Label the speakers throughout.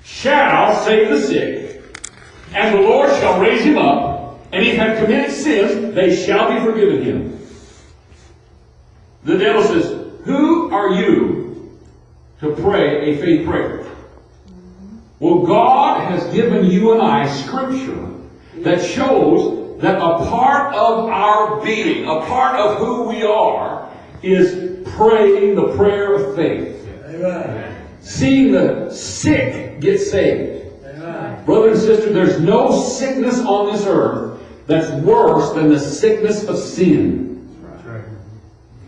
Speaker 1: Shall save the sick, and the Lord shall raise him up, and if he have committed sins, they shall be forgiven him. The devil says, who are you to pray a faith prayer? Well, God has given you and I scripture that shows that a part of our being, a part of who we are, is praying the prayer of faith. Amen. Seeing the sick get saved. Amen. Brother and sister, there's no sickness on this earth that's worse than the sickness of sin.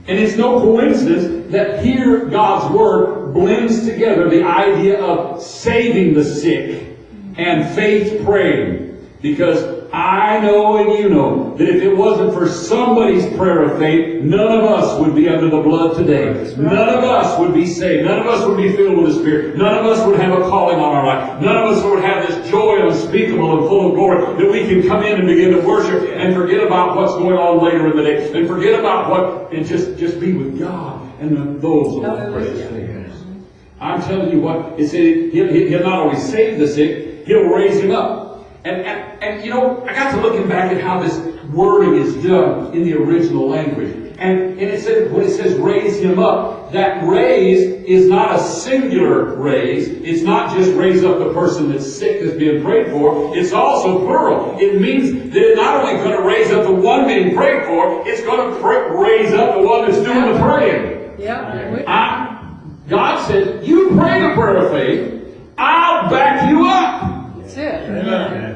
Speaker 1: And it's no coincidence that here God's Word blends together the idea of saving the sick and faith praying. Because I know and you know that if it wasn't for somebody's prayer of faith, none of us would be under the blood today. None of us would be saved. None of us would be filled with the Spirit. None of us would have a calling on our life. None of us would have this joy unspeakable and full of glory that we can come in and begin to worship and forget about what's going on later in the day. And forget about what, and just be with God and those that pray his faith. I'm telling you what, it said he'll not only save the sick, he'll raise him up. And you know, I got to looking back at how this wording is done in the original language. And it said, when it says raise him up, that raise is not a singular raise. It's not just raise up the person that's sick that's being prayed for. It's also plural. It means that it's not only going to raise up the one being prayed for, it's going to raise up the one that's doing the praying. God said, you pray the prayer of faith, I'll back you up.
Speaker 2: That's it.
Speaker 1: Amen.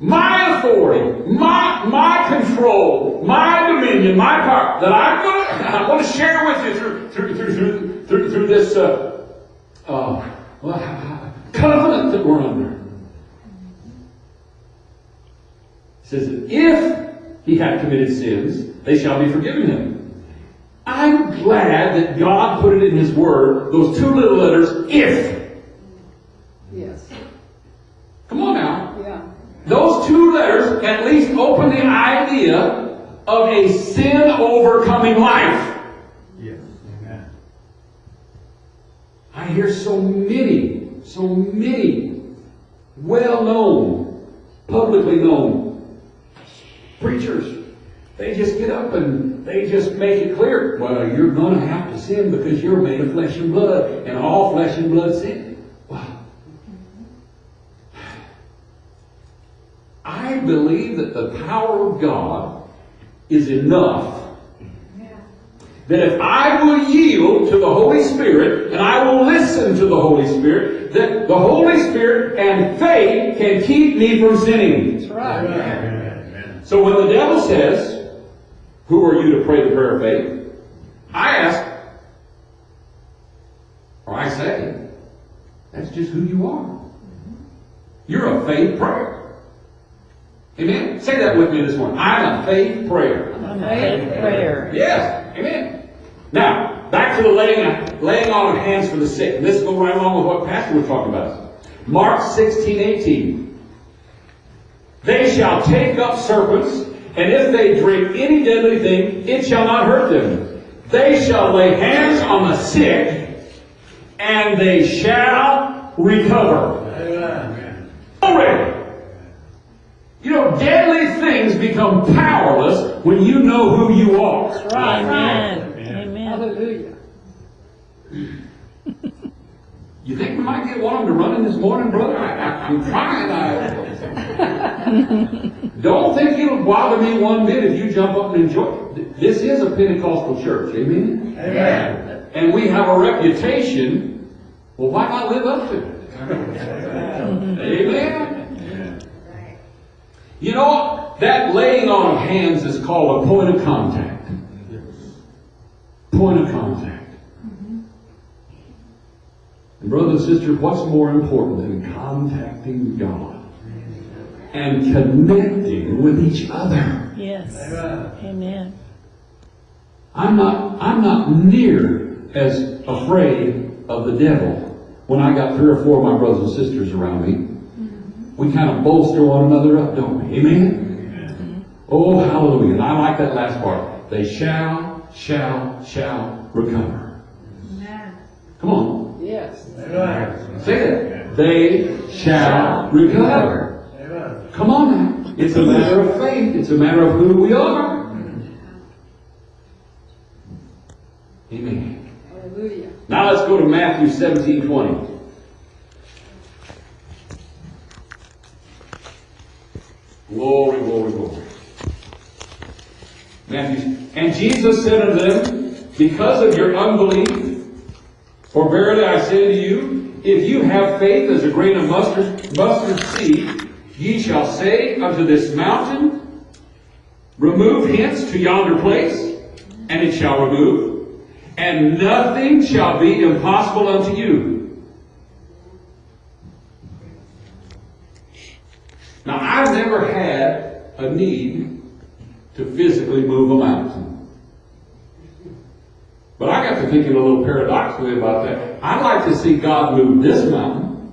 Speaker 1: My authority, my control, my dominion, my power that I'm going to share with you through this covenant that we're under. It says that if he had committed sins, they shall be forgiven him. I'm glad that God put it in His Word, those two little letters, if.
Speaker 2: Yes.
Speaker 1: Come on now.
Speaker 2: Yeah.
Speaker 1: Those two letters at least open the idea of a sin-overcoming life.
Speaker 3: Yes. Amen.
Speaker 1: I hear so many well-known, publicly known preachers. They just get up and they just make it clear, well, you're going to have to sin because you're made of flesh and blood, and all flesh and blood sin. Wow. I believe that the power of God is enough that if I will yield to the Holy Spirit and I will listen to the Holy Spirit, that the Holy Spirit and faith can keep me from sinning.
Speaker 2: That's right.
Speaker 1: Amen. So when the devil says, who are you to pray the prayer of faith? I ask, or I say, that's just who you are. You're a faith prayer. Amen? Say that with me this morning. I'm a faith prayer.
Speaker 2: I'm a faith prayer.
Speaker 1: Yes. Amen. Now, back to the laying on of hands for the sick. And this will go right along with what Pastor was talking about. Mark 16:18. They shall take up serpents, and if they drink any deadly thing, it shall not hurt them. They shall lay hands on the sick, and they shall recover. Amen. Already. You know, deadly things become powerless when you know who you are.
Speaker 2: That's right.
Speaker 4: Amen. Amen.
Speaker 2: Hallelujah.
Speaker 1: You think we might get one of them to run in this morning, brother? I'm trying. Don't think it'll bother me one bit if you jump up and enjoy it. This is a Pentecostal church. Amen?
Speaker 3: Amen.
Speaker 1: And we have a reputation. Well, why not live up to it? Amen. You know, that laying on of hands is called a point of contact. Point of contact. And brothers and sisters, what's more important than contacting God and connecting with each other?
Speaker 4: Yes. Amen.
Speaker 1: I'm not near as afraid of the devil when I got 3 or 4 of my brothers and sisters around me. We kind of bolster one another up, don't we? Amen? Oh, hallelujah. And I like that last part. They shall recover. Come on.
Speaker 2: Yes.
Speaker 3: Amen.
Speaker 1: Say that. They shall recover.
Speaker 3: Amen.
Speaker 1: Come on now. It's a matter of faith. It's a matter of who we are. Amen.
Speaker 2: Hallelujah.
Speaker 1: Now let's go to Matthew 17:20. Glory, glory, glory. Matthew. And Jesus said unto them, because of your unbelief, for verily I say to you, if you have faith as a grain of mustard seed, ye shall say unto this mountain, remove hence to yonder place, and it shall remove, and nothing shall be impossible unto you. Now, I've never had a need to physically move a mountain. But I got to thinking a little paradoxically about that. I'd like to see God move this mountain.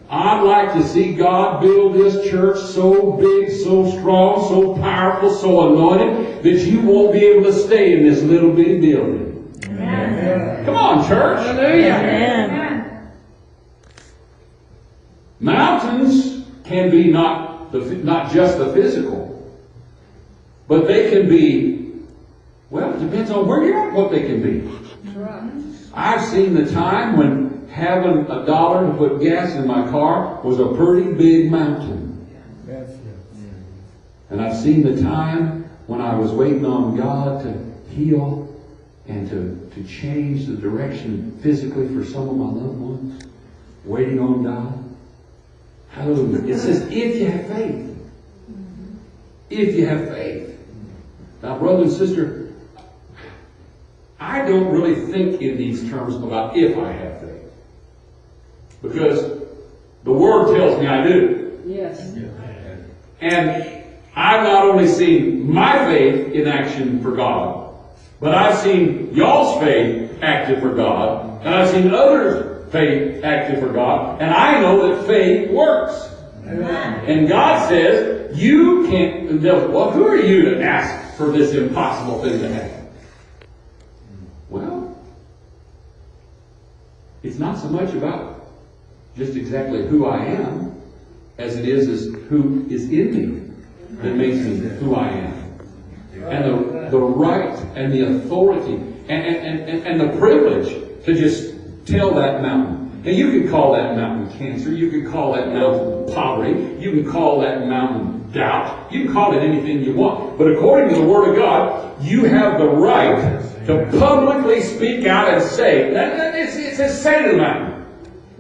Speaker 1: I'd like to see God build this church so big, so strong, so powerful, so anointed that you won't be able to stay in this little bitty building.
Speaker 3: Amen.
Speaker 1: Come on, church.
Speaker 2: Hallelujah.
Speaker 4: Amen.
Speaker 1: Mountains can be not just the physical, but they can be, well, it depends on where you're at, what they can be.
Speaker 2: That's right.
Speaker 1: I've seen the time when having $1 to put gas in my car was a pretty big mountain. And I've seen the time when I was waiting on God to heal and to change the direction physically for some of my loved ones, waiting on God. Hallelujah. It says, if you have faith. If you have faith. Now, brother and sister, I don't really think in these terms about if I have faith. Because the Word tells me I do.
Speaker 2: Yes.
Speaker 1: And I've not only seen my faith in action for God, but I've seen y'all's faith active for God, and I've seen others' faith active for God, and I know that faith works.
Speaker 3: Amen.
Speaker 1: And God says, you can't, well, who are you to ask for this impossible thing to happen? Well, it's not so much about just exactly who I am as it is who is in me that makes me who I am. And the right and the authority and the privilege to just tell that mountain. Now you can call that mountain cancer, you can call that mountain poverty, you can call that mountain doubt, you can call it anything you want. But according to the Word of God, you have the right to publicly speak out and say, it says say to the mountain.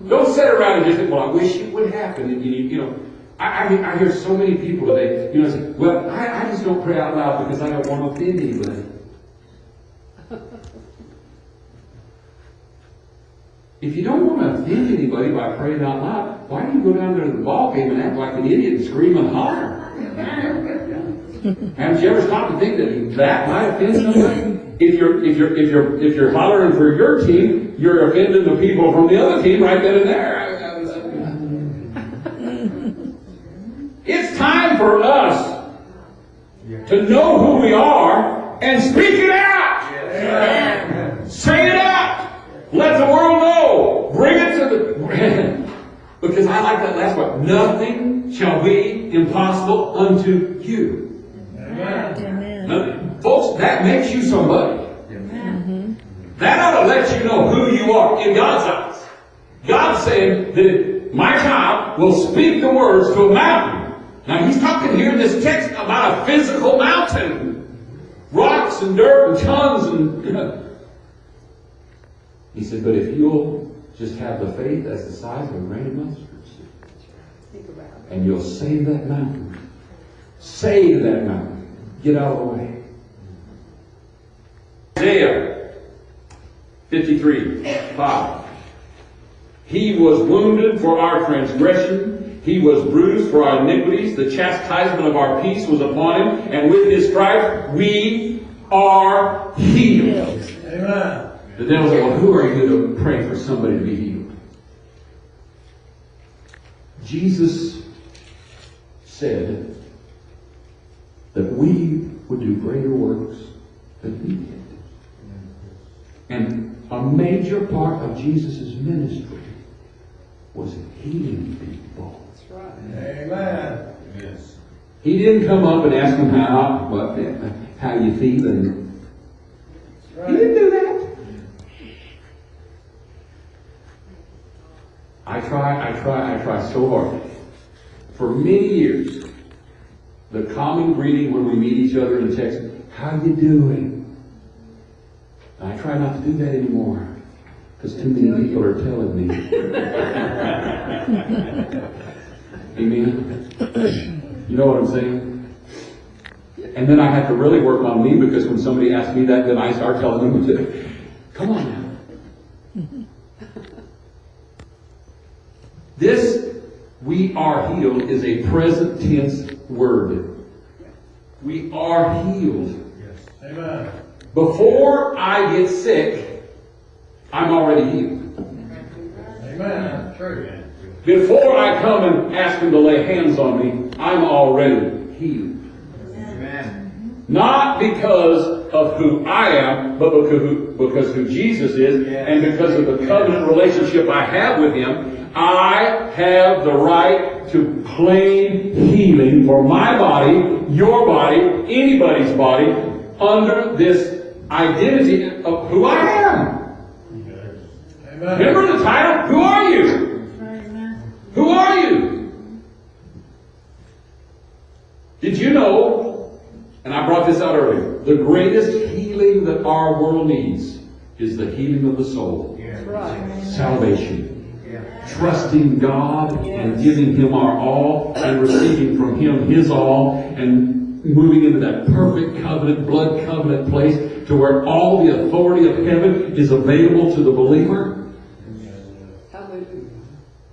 Speaker 1: Don't sit around and just think, well, I wish it would happen. And, you know, I hear so many people today, you know, say, well, I just don't pray out loud because I don't want to offend anybody. If you don't want to offend anybody by praying out loud, why do you go down there to the ball game and act like an idiot and scream and holler? Haven't you ever stopped to think that might offend somebody? If you're hollering for your team, you're offending the people from the other team right then and there. It's time for us to know who we are and speak it out.
Speaker 3: Amen.
Speaker 1: Say it out. Let the world know. Bring it to the... Because I like that last one. Nothing shall be impossible unto you.
Speaker 3: Amen.
Speaker 1: Now, folks, that makes you somebody. That ought to let you know who you are in God's eyes. God's saying that my child will speak the words to a mountain. Now he's talking here in this text about a physical mountain. Rocks and dirt and tons and... He said, but if you'll just have the faith as the size of a grain of mustard seed, and you'll say to that mountain, say to that mountain, get out of the way. Isaiah 53:5. He was wounded for our transgression, he was bruised for our iniquities, the chastisement of our peace was upon him, and with his stripes we are healed.
Speaker 3: Amen.
Speaker 1: The devil said, well, who are you to pray for somebody to be healed? Jesus said that we would do greater works than he did. And a major part of Jesus' ministry was healing people.
Speaker 2: That's right.
Speaker 3: Amen. Yes.
Speaker 1: He didn't come up and ask them how you feeling.
Speaker 3: That's
Speaker 1: He
Speaker 3: right.
Speaker 1: didn't do that. I try so hard. For many years, the common greeting when we meet each other in text, how you doing? And I try not to do that anymore. Because too many people are telling me. Amen? You know what I'm saying? And then I have to really work on me, because when somebody asks me that, then I start telling them to, come on now. This, we are healed, is a present tense word. We are healed.
Speaker 3: Yes. Amen.
Speaker 1: Before I get sick, I'm already healed.
Speaker 3: Amen. True.
Speaker 1: Before I come and ask Him to lay hands on me, I'm already healed.
Speaker 3: Amen.
Speaker 1: Not because of who I am, but because who Jesus is, and because of the covenant relationship I have with Him. I have the right to claim healing for my body, your body, anybody's body, under this identity of who I am.
Speaker 3: Amen.
Speaker 1: Remember the title? Who are you? Who are you? Did you know, and I brought this out earlier, the greatest healing that our world needs is the healing of the soul.
Speaker 2: That's right.
Speaker 1: Salvation. Trusting God and giving Him our all and receiving from Him His all and moving into that perfect covenant, blood covenant place to where all the authority of heaven is available to the believer.
Speaker 2: Hallelujah.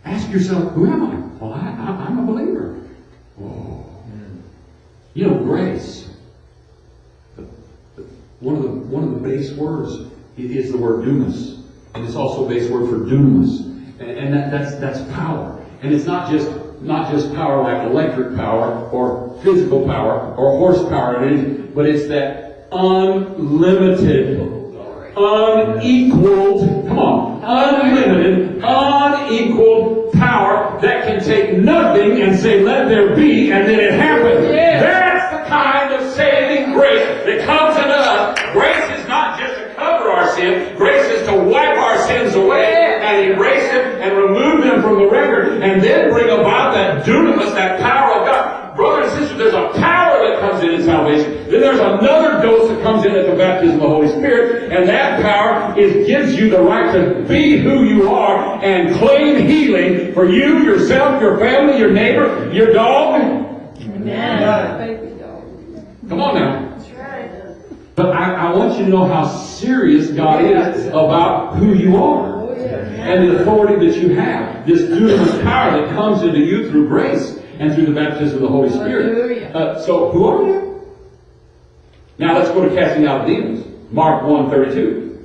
Speaker 1: Ask yourself, who am I? Well, I'm a believer. Whoa. You know, grace. One of the base words is the word dunamis. And it's also a base word for dunamis. And that's power. And it's not just power like electric power or physical power or horsepower, but it's that unlimited, unequaled, unlimited, unequaled power that can take nothing and say, let there be, and then it happens.
Speaker 2: Yeah.
Speaker 1: That's the kind of saving grace that comes into us. Grace is not just to cover our sin. Grace is to wipe our sins away and erase them and remove them from the record, and then bring about that dunamis, that power of God. Brothers and sisters, there's a power that comes in salvation. Then there's another dose that comes in at the baptism of the Holy Spirit, and that power gives you the right to be who you are and claim healing for you, yourself, your family, your neighbor, your dog.
Speaker 4: Amen.
Speaker 2: Baby dog.
Speaker 1: Come on now. But I want you to know how serious God is about who you are.
Speaker 2: Oh, yeah.
Speaker 1: And the authority that you have. This dunamis power that comes into you through grace and through the baptism of the Holy Spirit. So who are you? Now let's go to casting out demons. Mark 1:32.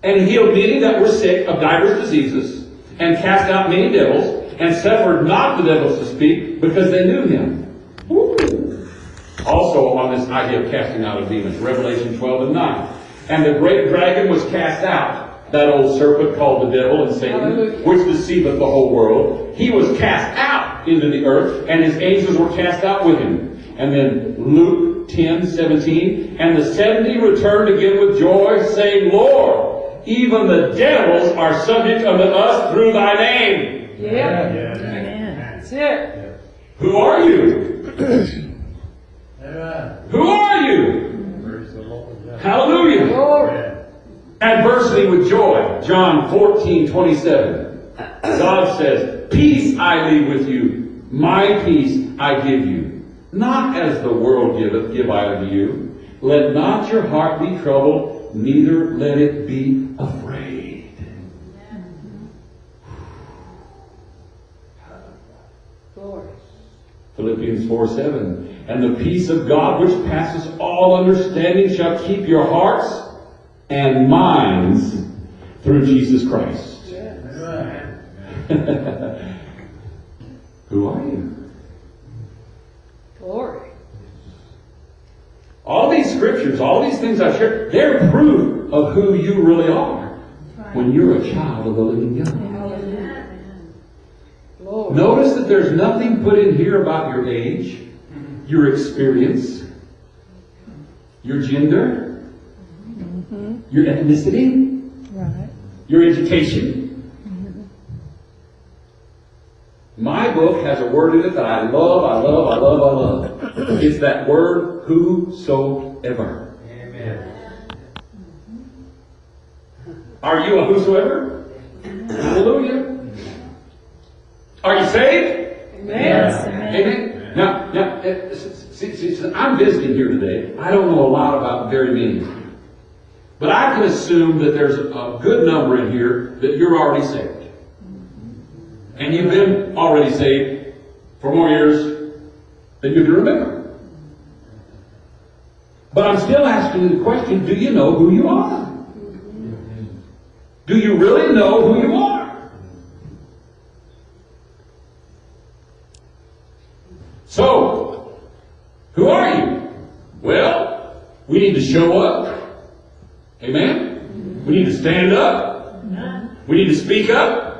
Speaker 1: And He healed many that were sick of divers diseases, and cast out many devils, and suffered not the devils to speak, because they knew Him. Woo. Also on this idea of casting out of demons, Revelation 12:9. And the great dragon was cast out, that old serpent called the devil and Satan, which deceiveth the whole world. He was cast out into the earth, and his angels were cast out with him. And then Luke 10:17. And the 70 returned again with joy, saying, Lord, even the devils are subject unto us through thy name.
Speaker 2: Yeah.
Speaker 4: Amen.
Speaker 2: That's it.
Speaker 1: Who are you?
Speaker 3: Amen.
Speaker 1: Who are you?
Speaker 3: Praise the Lord.
Speaker 1: Hallelujah.
Speaker 2: Glory.
Speaker 1: Adversity with joy. John 14:27. God says, peace I leave with you. My peace I give you. Not as the world giveth, give I unto you. Let not your heart be troubled, neither let it be afraid.
Speaker 2: Glory.
Speaker 1: Philippians 4:7. And the peace of God which passes all understanding shall keep your hearts and minds through Jesus Christ.
Speaker 3: Amen.
Speaker 1: Who are you?
Speaker 2: Glory.
Speaker 1: All these scriptures, all these things I share, they're proof of who you really are when you're a child of the living God.
Speaker 2: Glory.
Speaker 1: Notice that there's nothing put in here about your age, your experience, your gender, your ethnicity,
Speaker 4: Right.
Speaker 1: your education. My book has a word in it that I love, I love, I love, I love. It's that word, whosoever.
Speaker 3: Amen.
Speaker 1: Are you a whosoever? Hallelujah. Are you saved?
Speaker 4: Yes. Amen.
Speaker 1: Amen. Now, see, I'm visiting here today. I don't know a lot about very many. But I can assume that there's a good number in here that you're already saved. And you've been already saved for more years than you can remember. But I'm still asking you the question, do you know who you are? Do you really know who you are? So, who are you? Well, we need to show up. Amen? We need to stand up. We need to speak up.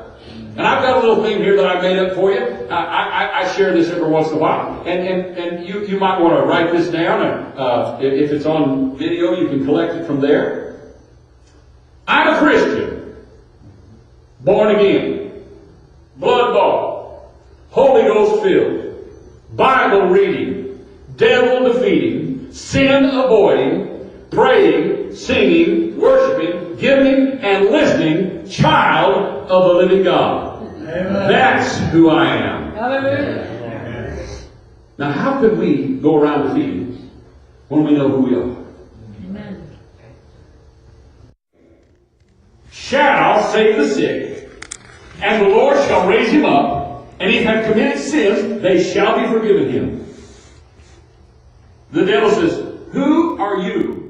Speaker 1: And I've got a little thing here that I made up for you. I share this every once in a while. And you might want to write this down. If it's on video, you can collect it from there. I'm a Christian. Born again. Blood bought. Holy Ghost filled. Bible reading. Devil defeating. Sin avoiding. Praying. Singing. Worshiping. Giving and listening. Child of the living God.
Speaker 3: Amen.
Speaker 1: That's who I am.
Speaker 2: Hallelujah.
Speaker 1: Now, how could we go around defeated when we know who we are?
Speaker 4: Amen.
Speaker 1: Shall save the sick, and the Lord shall raise him up, and if he have committed sins, they shall be forgiven him. The devil says, who are you